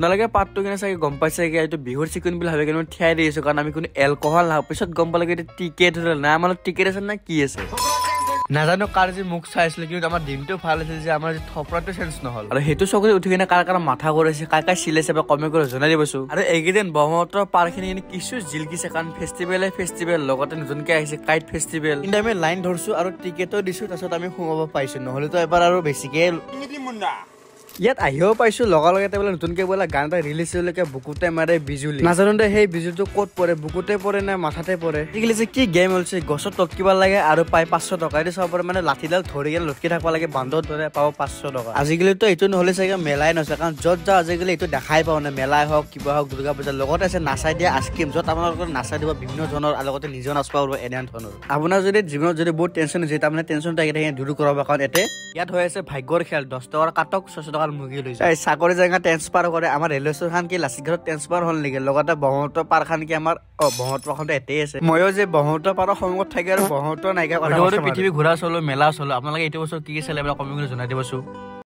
আপোনালোকে পাতটো কিনে চাগে গম পাইছে এইটো বিহুৰ চিকুন বুলি ভাবে কিন্তু ঠিয়াই দি আছো কাৰণ আমি কোনো এলকহল নাও পিছত গম পালে এইটো টিকেট না আমাৰ টিকেট আছে না কি আছে নাজানো কাৰ যে মুখ চাইছিল কিন্তু আমাৰ দিনটো ভাল আছিল যে আমাৰ থপৰাটো চেঞ্জ নহল আৰু সেইটো চকুত উঠি কিনে কাৰ মাথা কৰিছে কাৰ চিলাইছে বা কমে কৰি জনাই দিবছো আৰু এইকেইদিন ব্ৰহ্মপুত্ৰৰ পাৰখিনি কিছু জিলকিছে কাৰণ ফেষ্টিভেল লগতে নতুনকে আহিছে কাইট ফেষ্টিভেল কিন্তু আমি লাইন ধৰছো আৰু টিকেটো দিছো তাৰপিছত আমি সোমাব পাইছো নহলেতো এবাৰ আৰু বেছিকে ইয়াত আহিও পাইছো লগে বোলে নতুনকে বোলে গান এটা ৰিলিজ হৈলৈকে বুকুতে মাৰে বিজুলী নাজানো দে সেই বিজুলীটো ক'ত পৰে বুকুতে পৰে নে মাথাতে পৰে আজিকালি যে কি গেম হৈছে গছত টকিব লাগে আৰু পাই 500 টকা এইটো চাব পাৰে মানে লাঠিডাল ধৰি কিনে লটকি থাকিব লাগে বান্ধত ধৰে পাব 500 টকা আজিকালিতো এইটো নহলে চাগে মেলাই নহয় কাৰণ য'ত যাওঁ আজিকালি এইটো দেখাই পাওঁ নে মেলাই হওক কিবা হওক দুৰ্গা পূজা লগতে আছে নাচাই দিয়া আইচক্ৰীম য'ত আপোনালোকৰ নাচাই দিব বিভিন্ন ধৰণৰ আৰু লগতে নিজৰ নাচ পাব এনে ধৰণৰ আপোনাৰ যদি জীৱনত যদি বহুত টেনচন হৈছে তাৰমানে টেনচন থাকি দূৰ কৰাব কাৰণ ইয়াত হৈ আছে ভাগ্যৰ খেল 10 টকাৰ কাটক 600 টকাৰ মুৰ্গী লৈ যায় চাকৰি জেগা ট্ৰেন্সফাৰ কৰে আমাৰ ৰেলৱে ষ্টেচন কি লাচিতঘাটত ট্ৰেন্সফাৰ হ'ল নেকি লগতে ব্ৰহ্মপুত্ৰ পাৰ খান কি আমাৰ ব্ৰহ্মপুত্ৰ পাৰখনটো এতেই আছে ময়ো যে ব্ৰহ্মপুত্ৰ পাৰৰ সন্মুখত থাকি আৰু ব্ৰহ্মপুত্ৰ নাইকিয়া কথা পৃথিৱী ঘূৰা চলো মেলা চলো আপোনালোকে এইটো বছৰ কি চালে কমেণ্ট কৰি জনাই দিবচোন